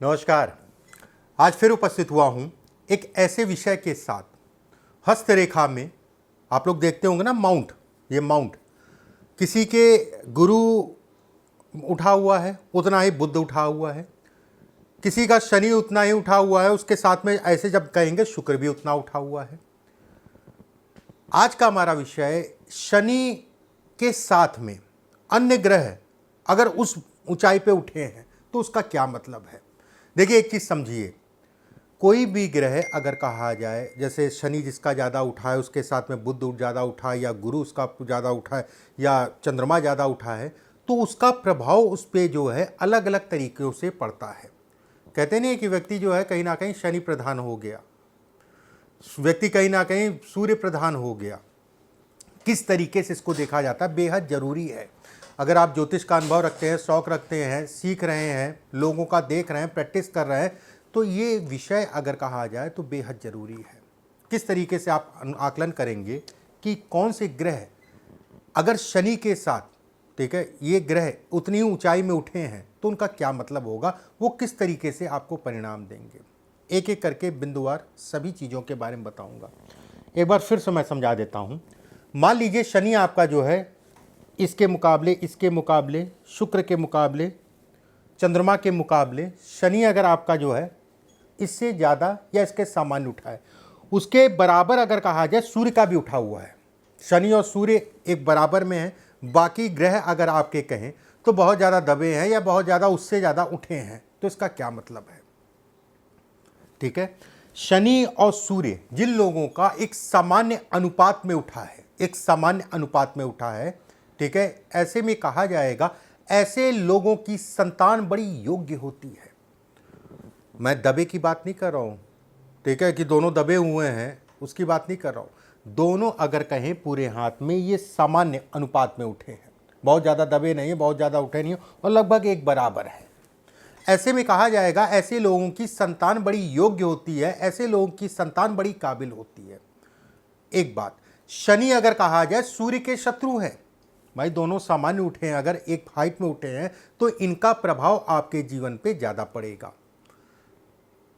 नमस्कार। आज फिर उपस्थित हुआ हूँ एक ऐसे विषय के साथ। हस्तरेखा में आप लोग देखते होंगे ना माउंट, ये माउंट किसी के गुरु उठा हुआ है, उतना ही बुद्ध उठा हुआ है, किसी का शनि उतना ही उठा हुआ है, उसके साथ में ऐसे जब कहेंगे शुक्र भी उतना उठा हुआ है। आज का हमारा विषय शनि के साथ में अन्य ग्रह अगर उस ऊंचाई पे उठे हैं तो उसका क्या मतलब है। देखिए, एक चीज़ समझिए, कोई भी ग्रह अगर कहा जाए, जैसे शनि जिसका ज़्यादा उठा है उसके साथ में बुध ज़्यादा उठा है, या गुरु उसका ज़्यादा उठा है, या चंद्रमा ज़्यादा उठा है, तो उसका प्रभाव उस पर जो है अलग अलग तरीक़ों से पड़ता है। कहते नहीं कि व्यक्ति जो है कहीं ना कहीं शनि प्रधान हो गया, व्यक्ति कहीं ना कहीं सूर्य प्रधान हो गया। किस तरीके से इसको देखा जाता है बेहद ज़रूरी है। अगर आप ज्योतिष का अनुभव रखते हैं, शौक़ रखते हैं, सीख रहे हैं, लोगों का देख रहे हैं, प्रैक्टिस कर रहे हैं, तो ये विषय अगर कहा जाए तो बेहद ज़रूरी है। किस तरीके से आप आकलन करेंगे कि कौन से ग्रह अगर शनि के साथ, ठीक है, ये ग्रह उतनी ऊंचाई में उठे हैं तो उनका क्या मतलब होगा, वो किस तरीके से आपको परिणाम देंगे। एक एक करके बिंदुवार सभी चीज़ों के बारे में बताऊंगा। एक बार फिर से मैं समझा देता हूँ। मान लीजिए शनि आपका जो है इसके मुकाबले, शुक्र के मुकाबले, चंद्रमा के मुकाबले शनि अगर आपका जो है इससे ज़्यादा या इसके सामान्य उठा है, उसके बराबर अगर कहा जाए सूर्य का भी उठा हुआ है, शनि और सूर्य एक बराबर में है, बाकी ग्रह अगर आपके कहें तो बहुत ज़्यादा दबे हैं या बहुत ज़्यादा उससे ज़्यादा उठे हैं, तो इसका क्या मतलब है। ठीक है, शनि और सूर्य जिन लोगों का एक सामान्य अनुपात में उठा है, एक सामान्य अनुपात में उठा है, ठीक है, ऐसे में कहा जाएगा ऐसे लोगों की संतान बड़ी योग्य होती है। मैं दबे की बात नहीं कर रहा हूँ, ठीक है, कि दोनों दबे हुए हैं उसकी बात नहीं कर रहा हूँ। दोनों अगर कहें पूरे हाथ में ये सामान्य अनुपात में उठे हैं, बहुत ज़्यादा दबे नहीं है, बहुत ज़्यादा उठे नहीं और लगभग एक बराबर है। ऐसे में कहा जाएगा ऐसे लोगों की संतान बड़ी योग्य होती है, ऐसे लोगों की संतान बड़ी काबिल होती है। एक बात, शनि अगर कहा जाए सूर्य के शत्रु है, भाई दोनों सामान्य उठे हैं, अगर एक हाइट में उठे हैं तो इनका प्रभाव आपके जीवन पे ज़्यादा पड़ेगा।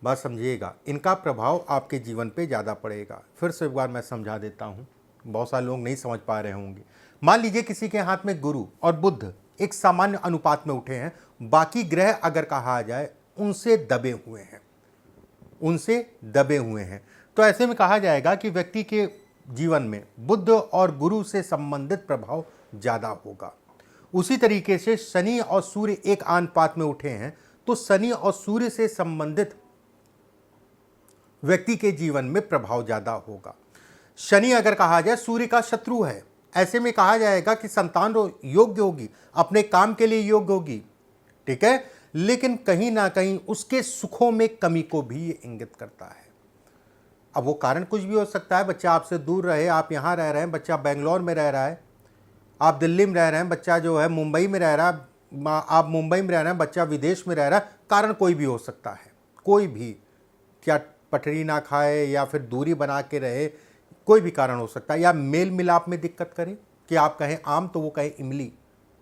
बात समझिएगा, इनका प्रभाव आपके जीवन पे ज़्यादा पड़ेगा। फिर से एक बार मैं समझा देता हूँ, बहुत सारे लोग नहीं समझ पा रहे होंगे। मान लीजिए किसी के हाथ में गुरु और बुध एक सामान्य अनुपात में उठे हैं, बाकी ग्रह अगर कहा जाए उनसे दबे हुए हैं, तो ऐसे में कहा जाएगा कि व्यक्ति के जीवन में बुध और गुरु से संबंधित प्रभाव ज़्यादा होगा। उसी तरीके से शनि और सूर्य एक अनुपात में उठे हैं तो शनि और सूर्य से संबंधित व्यक्ति के जीवन में प्रभाव ज़्यादा होगा। शनि अगर कहा जाए सूर्य का शत्रु है, ऐसे में कहा जाएगा कि संतान योग्य होगी, अपने काम के लिए योग्य होगी, ठीक है, लेकिन कहीं ना कहीं उसके सुखों में कमी को भी ये इंगित करता है। अब वो कारण कुछ भी हो सकता है, बच्चा आपसे दूर रहे, आप यहाँ रह रहे हैं, बच्चा बेंगलोर में रह रहा है, आप दिल्ली में रह रहे हैं, बच्चा जो है मुंबई में रह रहा है, आप मुंबई में रह रहे हैं, बच्चा विदेश में रह रहा है। कारण कोई भी हो सकता है, कोई भी, क्या पटरी ना खाए या फिर दूरी बना के रहे, कोई भी कारण हो सकता है, या मेल मिलाप में दिक्कत करे कि आप कहें आम तो वो कहें इमली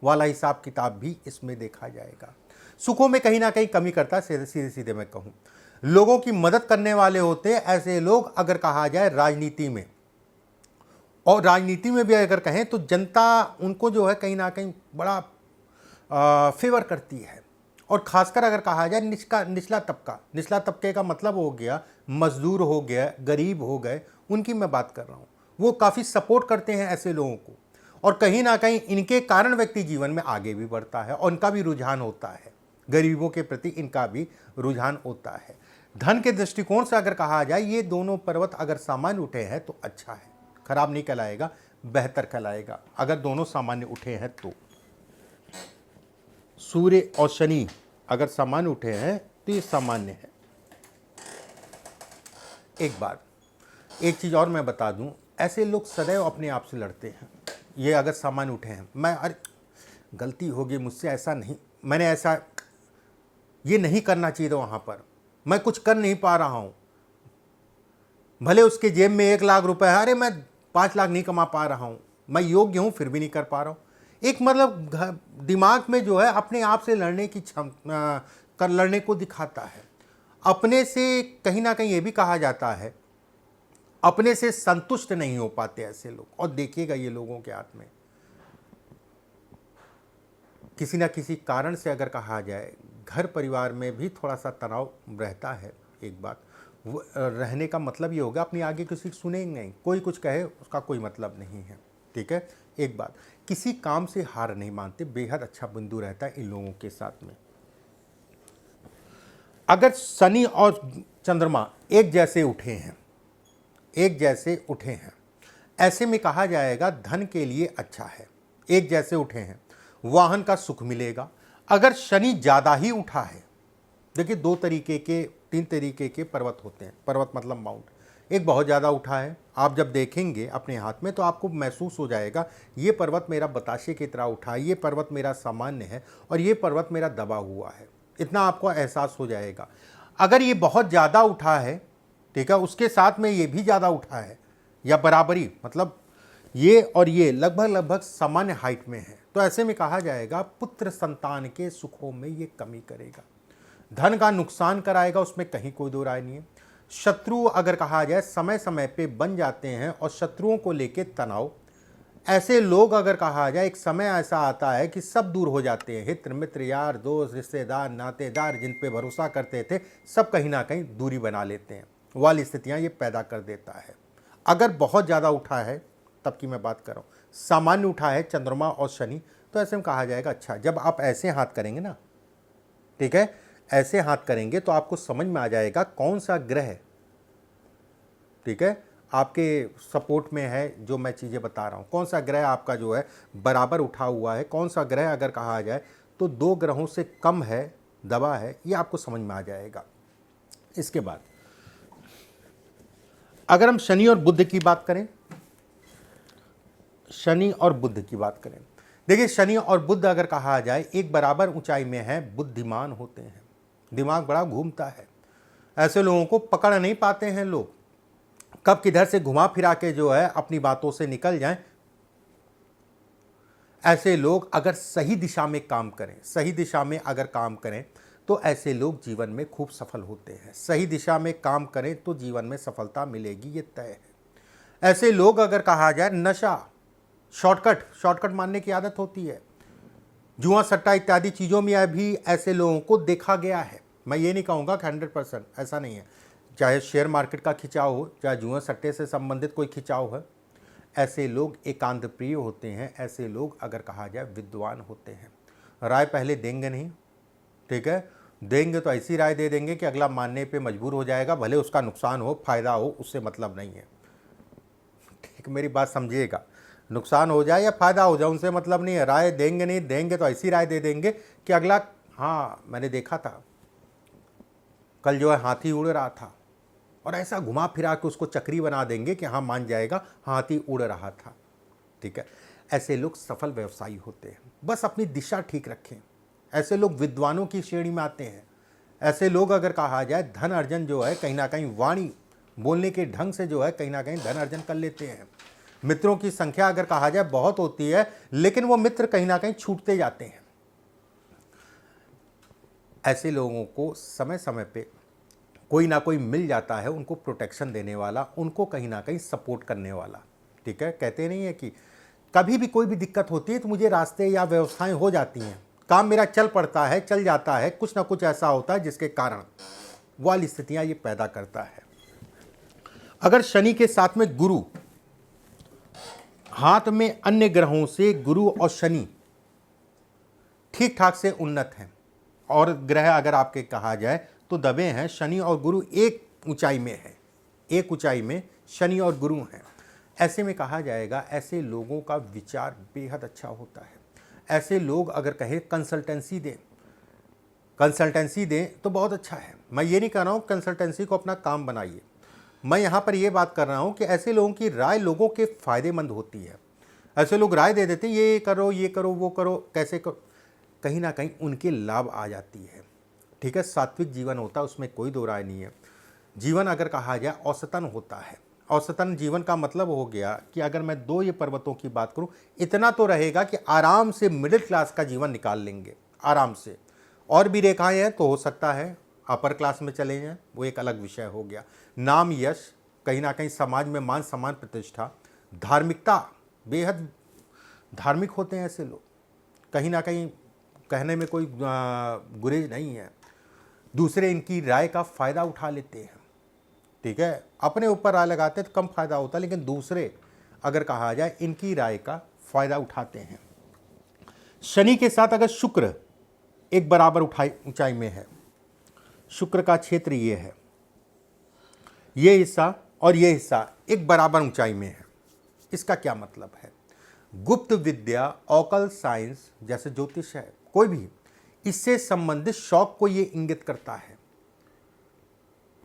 वाला हिसाब किताब भी इसमें देखा जाएगा। सुखों में कहीं ना कहीं कमी करता है। सीधे सीधे मैं कहूँ, लोगों की मदद करने वाले होते हैं ऐसे लोग अगर कहा जाए राजनीति में, और राजनीति में भी अगर कहें तो जनता उनको जो है कहीं ना कहीं बड़ा फेवर करती है। और ख़ासकर अगर कहा जाए निचला तबके का मतलब हो गया मजदूर हो गया, गरीब हो गए, उनकी मैं बात कर रहा हूँ, वो काफ़ी सपोर्ट करते हैं ऐसे लोगों को, और कहीं ना कहीं इनके कारण व्यक्ति जीवन में आगे भी बढ़ता है और इनका भी रुझान होता है, गरीबों के प्रति इनका भी रुझान होता है। धन के दृष्टिकोण से अगर कहा जाए ये दोनों पर्वत अगर सामान्य उठे हैं तो अच्छा है, खराब नहीं कहलाएगा, बेहतर कहलाएगा अगर दोनों सामान्य उठे हैं तो। सूर्य और शनि अगर सामान्य उठे हैं तो ये सामान्य है। एक चीज़ और मैं बता दूं, ऐसे लोग सदैव अपने आप से लड़ते हैं। ये अगर सामान्य उठे हैं, मैं अरे गलती होगी मुझसे, ऐसा नहीं, मैंने ऐसा ये नहीं करना चाहिए था, वहाँ पर मैं कुछ कर नहीं पा रहा हूँ, भले उसके जेब में 1 लाख रुपए है, अरे मैं 5 लाख नहीं कमा पा रहा हूँ, मैं योग्य हूँ फिर भी नहीं कर पा रहा हूँ। एक मतलब दिमाग में जो है अपने आप से लड़ने की कर लड़ने को दिखाता है। अपने से कहीं ना कहीं ये भी कहा जाता है, अपने से संतुष्ट नहीं हो पाते ऐसे लोग। और देखिएगा ये लोगों के हाथ में किसी ना किसी कारण से अगर कहा जाए, घर परिवार में भी थोड़ा सा तनाव रहता है। एक बात वो रहने का मतलब ये होगा अपनी आगे किसी की सुनेंगे नहीं, कोई कुछ कहे उसका कोई मतलब नहीं है। ठीक है। एक बात, किसी काम से हार नहीं मानते, बेहद अच्छा बिंदु रहता है इन लोगों के साथ में। अगर शनि और चंद्रमा एक जैसे उठे हैं, एक जैसे उठे हैं, ऐसे में कहा जाएगा धन के लिए अच्छा है। एक जैसे उठे हैं, वाहन का सुख मिलेगा। अगर शनि ज़्यादा ही उठा है, देखिए दो तरीके के, तीन तरीके के पर्वत होते हैं। पर्वत मतलब माउंट। एक बहुत ज़्यादा उठा है, आप जब देखेंगे अपने हाथ में तो आपको महसूस हो जाएगा ये पर्वत मेरा बताशे की तरह उठा है, ये पर्वत मेरा सामान्य है और ये पर्वत मेरा दबा हुआ है, इतना आपको एहसास हो जाएगा। अगर ये बहुत ज़्यादा उठा है, ठीक है, उसके साथ में ये भी ज़्यादा उठा है या बराबरी, मतलब ये और ये लगभग लगभग सामान्य हाइट में है, तो ऐसे में कहा जाएगा पुत्र संतान के सुखों में ये कमी करेगा, धन का नुकसान कराएगा, उसमें कहीं कोई दो राय नहीं है। शत्रु अगर कहा जाए समय समय पे बन जाते हैं और शत्रुओं को लेके तनाव, ऐसे लोग अगर कहा जाए एक समय ऐसा आता है कि सब दूर हो जाते हैं, हित मित्र यार दोस्त रिश्तेदार नातेदार जिन पे भरोसा करते थे सब कहीं ना कहीं दूरी बना लेते हैं, वाली स्थितियां ये पैदा कर देता है। अगर बहुत ज़्यादा उठा है तब की मैं बात कर रहा हूँ, सामान्य उठा है चंद्रमा और शनि, तो ऐसे में कहा जाएगा अच्छा। जब आप ऐसे हाथ करेंगे ना, ठीक है, ऐसे हाथ करेंगे तो आपको समझ में आ जाएगा कौन सा ग्रह, ठीक है, आपके सपोर्ट में है जो मैं चीज़ें बता रहा हूँ, कौन सा ग्रह आपका जो है बराबर उठा हुआ है, कौन सा ग्रह अगर कहा जाए तो दो ग्रहों से कम है, दबा है, ये आपको समझ में आ जाएगा। इसके बाद अगर हम शनि और बुध की बात करें, शनि और बुध की बात करें, देखिए शनि और बुध अगर कहा जाए एक बराबर ऊंचाई में है, बुद्धिमान होते हैं, दिमाग बड़ा घूमता है, ऐसे लोगों को पकड़ नहीं पाते हैं लोग, कब किधर से घुमा फिरा के जो है अपनी बातों से निकल जाएं। ऐसे लोग अगर सही दिशा में काम करें, सही दिशा में अगर काम करें तो ऐसे लोग जीवन में खूब सफल होते हैं। सही दिशा में काम करें तो जीवन में सफलता मिलेगी, ये तय है। ऐसे लोग अगर कहा जाए नशा, शॉर्टकट मारने की आदत होती है, जुआ सट्टा इत्यादि चीज़ों में भी ऐसे लोगों को देखा गया है। मैं ये नहीं कहूँगा कि 100% ऐसा नहीं है, चाहे शेयर मार्केट का खिंचाव हो, चाहे जुआ सट्टे से संबंधित कोई खिंचाव है, ऐसे लोग एकांत प्रिय होते हैं। ऐसे लोग अगर कहा जाए विद्वान होते हैं, राय पहले देंगे नहीं, ठीक है, देंगे तो ऐसी राय दे देंगे कि अगला मानने पे मजबूर हो जाएगा, भले उसका नुकसान हो फ़ायदा हो उससे मतलब नहीं है। ठीक, मेरी बात समझिएगा, नुकसान हो जाए या फ़ायदा हो जाए उनसे मतलब नहीं है, राय देंगे नहीं, देंगे तो ऐसी राय दे देंगे कि अगला, हाँ मैंने देखा था कल जो है हाथी उड़ रहा था, और ऐसा घुमा फिरा के उसको चक्री बना देंगे कि हाँ मान जाएगा हाथी उड़ रहा था। ठीक है, ऐसे लोग सफल व्यवसायी होते हैं, बस अपनी दिशा ठीक रखें। ऐसे लोग विद्वानों की श्रेणी में आते हैं। ऐसे लोग अगर कहा जाए धन अर्जन जो है कहीं ना कहीं वाणी बोलने के ढंग से जो है कहीं ना कहीं धन अर्जन कर लेते हैं। मित्रों की संख्या अगर कहा जाए बहुत होती है, लेकिन वो मित्र कहीं ना कहीं छूटते जाते हैं। ऐसे लोगों को समय समय पे कोई ना कोई मिल जाता है, उनको प्रोटेक्शन देने वाला, उनको कहीं ना कहीं सपोर्ट करने वाला। ठीक है, कहते नहीं है कि कभी भी कोई भी दिक्कत होती है तो मुझे रास्ते या व्यवस्थाएं हो जाती हैं, काम मेरा चल पड़ता है, चल जाता है, कुछ ना कुछ ऐसा होता है जिसके कारण वाली स्थितियां ये पैदा करता है। अगर शनि के साथ में गुरु, हाथ में अन्य ग्रहों से गुरु और शनि ठीक ठाक से उन्नत हैं, और ग्रह अगर आपके कहा जाए तो दबे हैं, शनि और गुरु एक ऊंचाई में है, एक ऊंचाई में शनि और गुरु हैं, ऐसे में कहा जाएगा ऐसे लोगों का विचार बेहद अच्छा होता है। ऐसे लोग अगर कहें कंसल्टेंसी दें तो बहुत अच्छा है। मैं ये नहीं कह रहा हूँ कंसल्टेंसी को अपना काम बनाइए, मैं यहाँ पर ये बात कर रहा हूँ कि ऐसे लोगों की राय लोगों के फ़ायदेमंद होती है। ऐसे लोग राय दे देते हैं ये करो, ये करो, वो करो, कैसे करो, कहीं ना कहीं उनके लाभ आ जाती है। ठीक है, सात्विक जीवन होता है, उसमें कोई दो राय नहीं है। जीवन अगर कहा जाए औसतन होता है। औसतन जीवन का मतलब हो गया कि अगर मैं दो ये पर्वतों की बात करूं, इतना तो रहेगा कि आराम से मिडिल क्लास का जीवन निकाल लेंगे आराम से, और भी रेखाएं हैं तो हो सकता है अपर क्लास में चले जाएं, वो एक अलग विषय हो गया। नाम, यश, कहीं ना कहीं समाज में मान सम्मान, प्रतिष्ठा, धार्मिकता, बेहद धार्मिक होते हैं ऐसे लोग, कहीं ना कहीं कहने में कोई गुरेज नहीं है। दूसरे इनकी राय का फ़ायदा उठा लेते हैं, ठीक है, अपने ऊपर राय लगाते हैं तो कम फ़ायदा होता है, लेकिन दूसरे अगर कहा जाए इनकी राय का फ़ायदा उठाते हैं। शनि के साथ अगर शुक्र एक बराबर ऊंचाई में है, शुक्र का क्षेत्र ये है, ये हिस्सा और ये हिस्सा एक बराबर ऊंचाई में है, इसका क्या मतलब है? गुप्त विद्या, ऑकल साइंस जैसे ज्योतिष है, कोई भी इससे संबंधित शौक को ये इंगित करता है।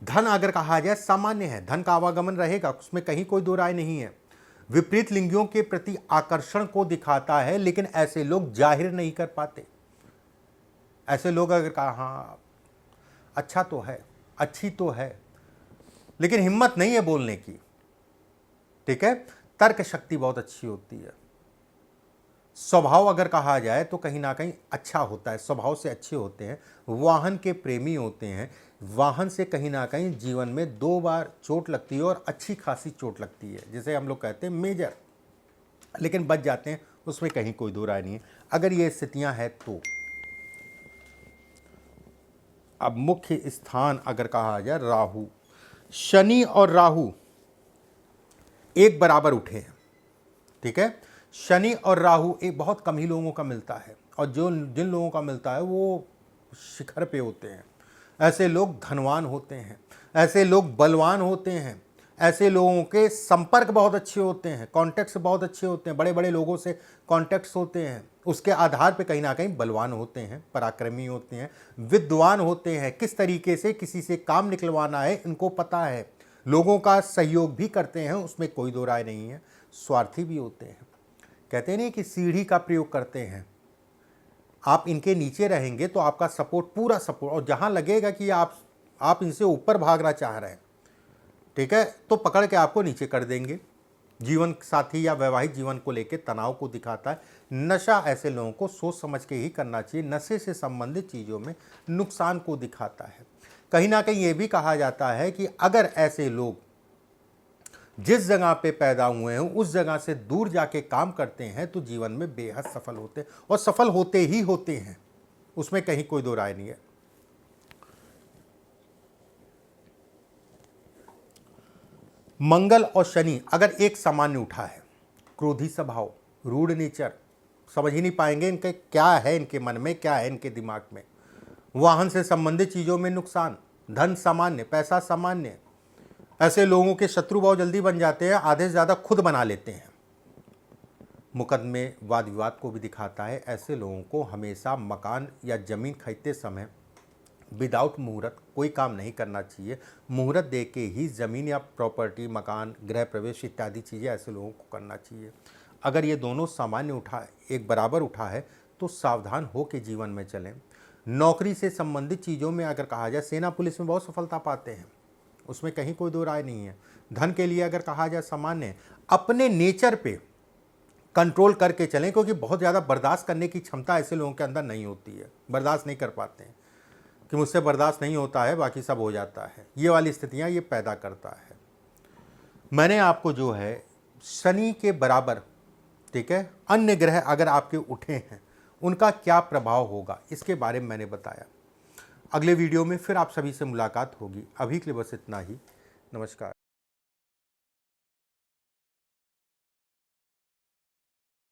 धन अगर कहा जाए सामान्य है, धन का आवागमन रहेगा, उसमें कहीं कोई दो राय नहीं है। विपरीत लिंगियों के प्रति आकर्षण को दिखाता है, लेकिन ऐसे लोग जाहिर नहीं कर पाते। ऐसे लोग अगर कहा हाँ अच्छा तो है, अच्छी तो है, लेकिन हिम्मत नहीं है बोलने की, ठीक है। तर्क शक्ति बहुत अच्छी होती है। स्वभाव अगर कहा जाए तो कहीं ना कहीं अच्छा होता है, स्वभाव से अच्छे होते हैं, वाहन के प्रेमी होते हैं। वाहन से कहीं ना कहीं जीवन में 2 बार चोट लगती है और अच्छी खासी चोट लगती है, जिसे हम लोग कहते हैं मेजर, लेकिन बच जाते हैं, उसमें कहीं कोई दो राय नहीं है अगर ये स्थितियां हैं तो। अब मुख्य स्थान अगर कहा जाए, राहु, शनि और राहु एक बराबर उठे हैं, ठीक है। शनि और राहु एक बहुत कम ही लोगों का मिलता है, और जिन लोगों का मिलता है वो शिखर पे होते हैं। ऐसे लोग धनवान होते हैं, ऐसे लोग बलवान होते हैं, ऐसे लोगों के संपर्क बहुत अच्छे होते हैं, कॉन्टैक्ट्स बहुत अच्छे होते हैं, बड़े बड़े लोगों से कॉन्टैक्ट्स होते हैं, उसके आधार पे कहीं ना कहीं बलवान होते हैं, पराक्रमी होते हैं, विद्वान होते हैं, किस तरीके से किसी से काम निकलवाना है इनको पता है, लोगों का सहयोग भी करते हैं, उसमें कोई दो राय नहीं है। स्वार्थी भी होते हैं, कहते नहीं कि सीढ़ी का प्रयोग करते हैं, आप इनके नीचे रहेंगे तो आपका सपोर्ट, पूरा सपोर्ट, और जहां लगेगा कि आप इनसे ऊपर भागना चाह रहे हैं, ठीक है, तो पकड़ के आपको नीचे कर देंगे। जीवन साथी या वैवाहिक जीवन को लेकर तनाव को दिखाता है। नशा ऐसे लोगों को सोच समझ के ही करना चाहिए, नशे से संबंधित चीज़ों में नुकसान को दिखाता है। कहीं ना कहीं ये भी कहा जाता है कि अगर ऐसे लोग जिस जगह पे पैदा हुए हैं उस जगह से दूर जाके काम करते हैं तो जीवन में बेहद सफल होते हैं, और सफल होते ही होते हैं, उसमें कहीं कोई दो राय नहीं है। मंगल और शनि अगर एक सामान्य उठा है, क्रोधी स्वभाव, रूड नेचर, समझ ही नहीं पाएंगे इनके क्या है, इनके मन में क्या है, इनके दिमाग में। वाहन से संबंधित चीज़ों में नुकसान, धन सामान्य, पैसा सामान्य। ऐसे लोगों के शत्रु बहुत जल्दी बन जाते हैं, आधे से ज़्यादा खुद बना लेते हैं। मुकदमे, वाद विवाद को भी दिखाता है। ऐसे लोगों को हमेशा मकान या ज़मीन खरीदते समय विदाउट मुहूर्त कोई काम नहीं करना चाहिए। मुहूर्त दे के ही ज़मीन या प्रॉपर्टी, मकान, गृह प्रवेश इत्यादि चीज़ें ऐसे लोगों को करना चाहिए। अगर ये दोनों सामान्य उठा, एक बराबर उठा है तो सावधान हो के जीवन में चलें। नौकरी से संबंधित चीज़ों में अगर कहा जाए, सेना पुलिस में बहुत सफलता पाते हैं, उसमें कहीं कोई दो राय नहीं है। धन के लिए अगर कहा जाए सामान्य, अपने नेचर पे कंट्रोल करके चलें, क्योंकि बहुत ज़्यादा बर्दाश्त करने की क्षमता ऐसे लोगों के अंदर नहीं होती है, बर्दाश्त नहीं कर पाते हैं कि मुझसे बर्दाश्त नहीं होता है, बाकी सब हो जाता है। ये वाली स्थितियाँ ये पैदा करता है। मैंने आपको जो है शनि के बराबर, ठीक है, अन्य ग्रह अगर आपके उठे हैं उनका क्या प्रभाव होगा, इसके बारे में मैंने बताया। अगले वीडियो में फिर आप सभी से मुलाकात होगी। अभी के लिए बस इतना ही। नमस्कार।